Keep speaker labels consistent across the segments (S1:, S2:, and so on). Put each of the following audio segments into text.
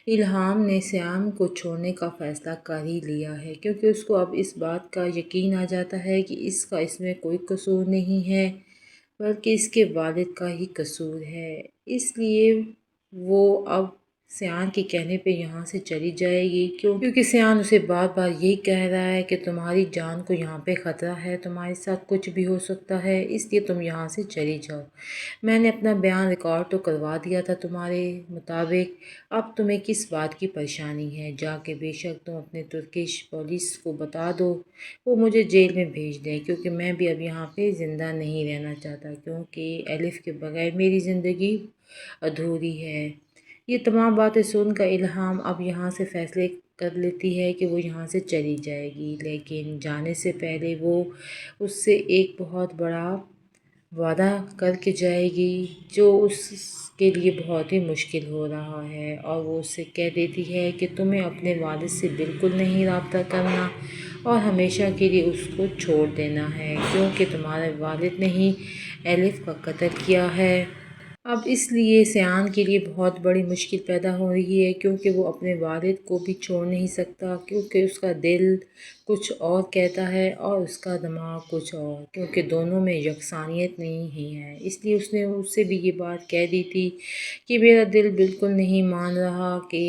S1: الہام نے سیام کو چھوڑنے کا فیصلہ کر ہی لیا ہے، کیونکہ اس کو اب اس بات کا یقین آ جاتا ہے کہ اس میں کوئی قصور نہیں ہے بلکہ اس کے والد کا ہی قصور ہے۔ اس لیے وہ اب سیان کے کہنے پہ یہاں سے چلی جائے گی، کیونکہ سیان اسے بار بار یہی کہہ رہا ہے کہ تمہاری جان کو یہاں پہ خطرہ ہے، تمہارے ساتھ کچھ بھی ہو سکتا ہے، اس لیے تم یہاں سے چلی جاؤ۔ میں نے اپنا بیان ریکارڈ تو کروا دیا تھا تمہارے مطابق، اب تمہیں کس بات کی پریشانی ہے؟ جا کے بے شک تم اپنے ترکش پولیس کو بتا دو، وہ مجھے جیل میں بھیج دیں، کیونکہ میں بھی اب یہاں پہ زندہ نہیں رہنا چاہتا، کیونکہ الف کے بغیر میری زندگی ادھوری ہے۔ یہ تمام باتیں سن کر الہام اب یہاں سے فیصلے کر لیتی ہے کہ وہ یہاں سے چلی جائے گی، لیکن جانے سے پہلے وہ اس سے ایک بہت بڑا وعدہ کر کے جائے گی جو اس کے لیے بہت ہی مشکل ہو رہا ہے، اور وہ اس سے کہہ دیتی ہے کہ تمہیں اپنے والد سے بالکل نہیں رابطہ کرنا اور ہمیشہ کے لیے اس کو چھوڑ دینا ہے، کیونکہ تمہارے والد نے ہی الف کا قتل کیا ہے۔ اب اس لیے سیان کے لیے بہت بڑی مشکل پیدا ہو رہی ہے، کیونکہ وہ اپنے والد کو بھی چھوڑ نہیں سکتا، کیونکہ اس کا دل کچھ اور کہتا ہے اور اس کا دماغ کچھ اور، کیونکہ دونوں میں یکسانیت نہیں ہی ہے۔ اس لیے اس نے اس سے بھی یہ بات کہہ دی تھی کہ میرا دل بالکل نہیں مان رہا کہ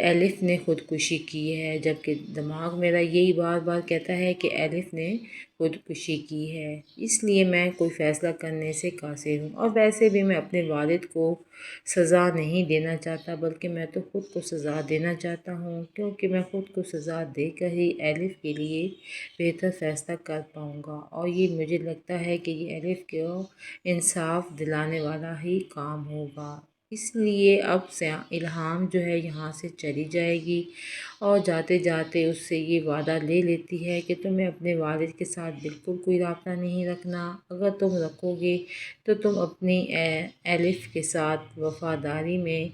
S1: الف نے خودکشی کی ہے، جبکہ دماغ میرا یہی بار بار کہتا ہے کہ الف نے خودکشی کی ہے۔ اس لیے میں کوئی فیصلہ کرنے سے قاصر ہوں، اور ویسے بھی میں اپنے والد کو سزا نہیں دینا چاہتا، بلکہ میں تو خود کو سزا دینا چاہتا ہوں، کیونکہ میں خود کو سزا دے کر ہی الف کے لیے بہتر فیصلہ کر پاؤں گا، اور یہ مجھے لگتا ہے کہ یہ الف کو انصاف دلانے والا ہی کام ہوگا۔ اس لیے اب الہام جو ہے یہاں سے چلی جائے گی، اور جاتے جاتے اس سے یہ وعدہ لے لیتی ہے کہ تمہیں اپنے والد کے ساتھ بالکل کوئی رابطہ نہیں رکھنا، اگر تم رکھو گے تو تم اپنی الف کے ساتھ وفاداری میں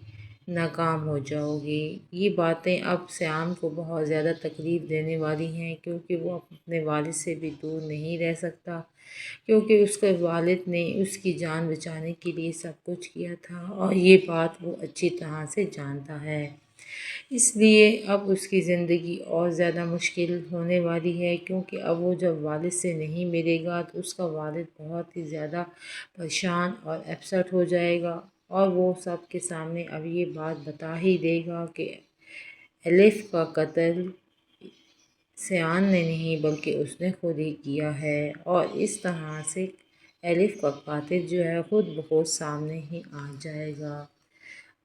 S1: ناکام ہو جاؤ گے۔ یہ باتیں اب سیام کو بہت زیادہ تکلیف دینے والی ہیں، کیونکہ وہ اپنے والد سے بھی دور نہیں رہ سکتا، کیونکہ اس کے والد نے اس کی جان بچانے کے لیے سب کچھ کیا تھا، اور یہ بات وہ اچھی طرح سے جانتا ہے۔ اس لیے اب اس کی زندگی اور زیادہ مشکل ہونے والی ہے، کیونکہ اب وہ جب والد سے نہیں ملے گا تو اس کا والد بہت ہی زیادہ پریشان اور اپسیٹ ہو جائے گا، اور وہ سب کے سامنے اب یہ بات بتا ہی دے گا کہ الف کا قتل سیان نے نہیں بلکہ اس نے خود ہی کیا ہے، اور اس طرح سے الف کا قاتل جو ہے خود بخود سامنے ہی آ جائے گا۔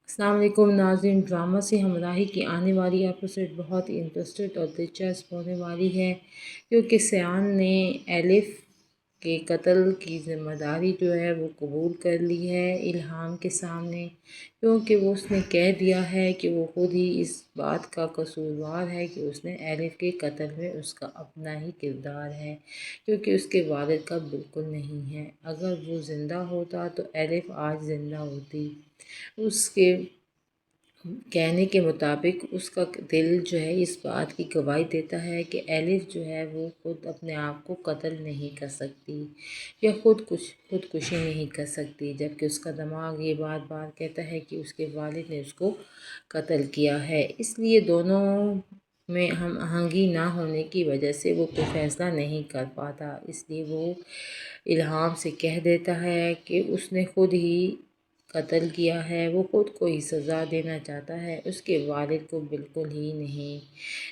S1: السلام علیکم ناظرین، ڈرامہ سے ہمراہی کی آنے والی ایپیسوڈ بہت ہی انٹرسٹڈ اور دلچسپ ہونے والی ہے، کیونکہ سیان نے الف کے قتل کی ذمہ داری جو ہے وہ قبول کر لی ہے الہام کے سامنے، کیونکہ وہ اس نے کہہ دیا ہے کہ وہ خود ہی اس بات کا قصوروار ہے کہ اس نے الف کے قتل میں اس کا اپنا ہی کردار ہے، کیونکہ اس کے والد کا بالکل نہیں ہے۔ اگر وہ زندہ ہوتا تو الف آج زندہ ہوتی۔ اس کے کہنے کے مطابق اس کا دل جو ہے اس بات کی گواہی دیتا ہے کہ الف جو ہے وہ خود اپنے آپ کو قتل نہیں کر سکتی یا خودکشی نہیں کر سکتی، جبکہ اس کا دماغ یہ بات بار کہتا ہے کہ اس کے والد نے اس کو قتل کیا ہے۔ اس لیے دونوں میں ہم آہنگی نہ ہونے کی وجہ سے وہ کوئی فیصلہ نہیں کر پاتا، اس لیے وہ الہام سے کہہ دیتا ہے کہ اس نے خود ہی قتل کیا ہے، وہ خود کو ہی سزا دینا چاہتا ہے، اس کے والد کو بالکل ہی نہیں،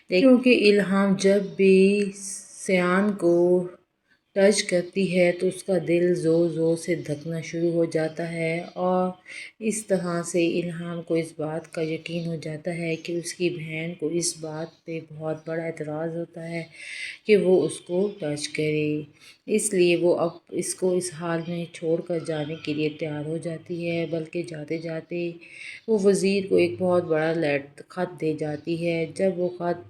S1: کیونکہ الہام جب بھی سیان کو ٹچ کرتی ہے تو اس کا دل زور زور سے دھڑکنا شروع ہو جاتا ہے، اور اس طرح سے الہام کو اس بات کا یقین ہو جاتا ہے کہ اس کی بہن کو اس بات پہ بہت بڑا اعتراض ہوتا ہے کہ وہ اس کو ٹچ کرے، اس لیے وہ اب اس کو اس حال میں چھوڑ کر جانے کے لیے تیار ہو جاتی ہے، بلکہ جاتے جاتے وہ وزیر کو ایک بہت بڑا خط دے جاتی ہے۔ جب وہ خط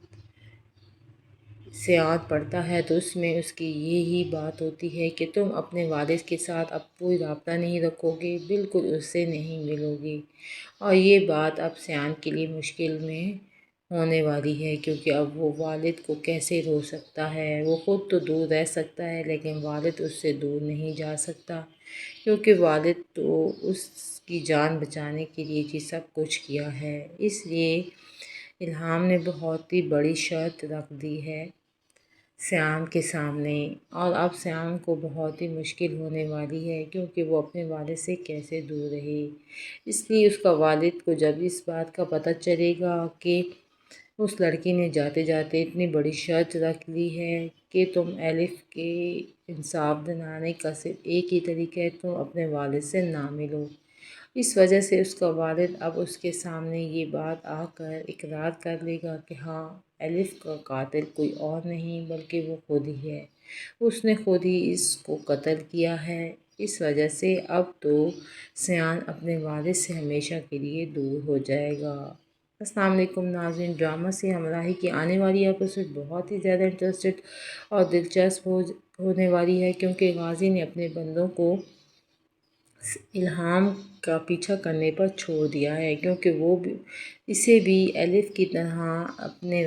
S1: سیان پڑھتا ہے تو اس میں اس کی یہی بات ہوتی ہے کہ تم اپنے والد کے ساتھ اب کوئی رابطہ نہیں رکھو گے، بالکل اس سے نہیں ملو گے، اور یہ بات اب سیان کے لیے مشکل میں ہونے والی ہے، کیونکہ اب وہ والد کو کیسے رو سکتا ہے؟ وہ خود تو دور رہ سکتا ہے لیکن والد اس سے دور نہیں جا سکتا، کیونکہ والد تو اس کی جان بچانے کے لیے جی سب کچھ کیا ہے۔ اس لیے الہام نے بہت ہی بڑی شرط رکھ دی ہے سیام کے سامنے، اور اب سیام کو بہت ہی مشکل ہونے والی ہے کیونکہ وہ اپنے والد سے کیسے دور رہے۔ اس لیے اس کا والد کو جب اس بات کا پتہ چلے گا کہ اس لڑکی نے جاتے جاتے اتنی بڑی شرط رکھ لی ہے کہ تم الف کے انصاف دلانے کا صرف ایک ہی طریقہ ہے، تم اپنے والد سے نہ ملو۔ اس وجہ سے اس کا والد اب اس کے سامنے یہ بات آ کر اقرار کر لے گا کہ ہاں، الف کا قاتل کوئی اور نہیں بلکہ وہ خود ہی ہے، اس نے خود ہی اس کو قتل کیا ہے۔ اس وجہ سے اب تو سیان اپنے والد سے ہمیشہ کے لیے دور ہو جائے گا۔ السلام علیکم ناظرین، ڈرامہ سے ہمراہی کی آنے والی ایپیسوڈ بہت ہی زیادہ انٹرسٹڈ اور دلچسپ ہونے والی ہے، کیونکہ غازی نے اپنے بندوں کو الہام کا پیچھا کرنے پر چھوڑ دیا ہے، کیونکہ وہ اسے بھی الف کی طرح اپنے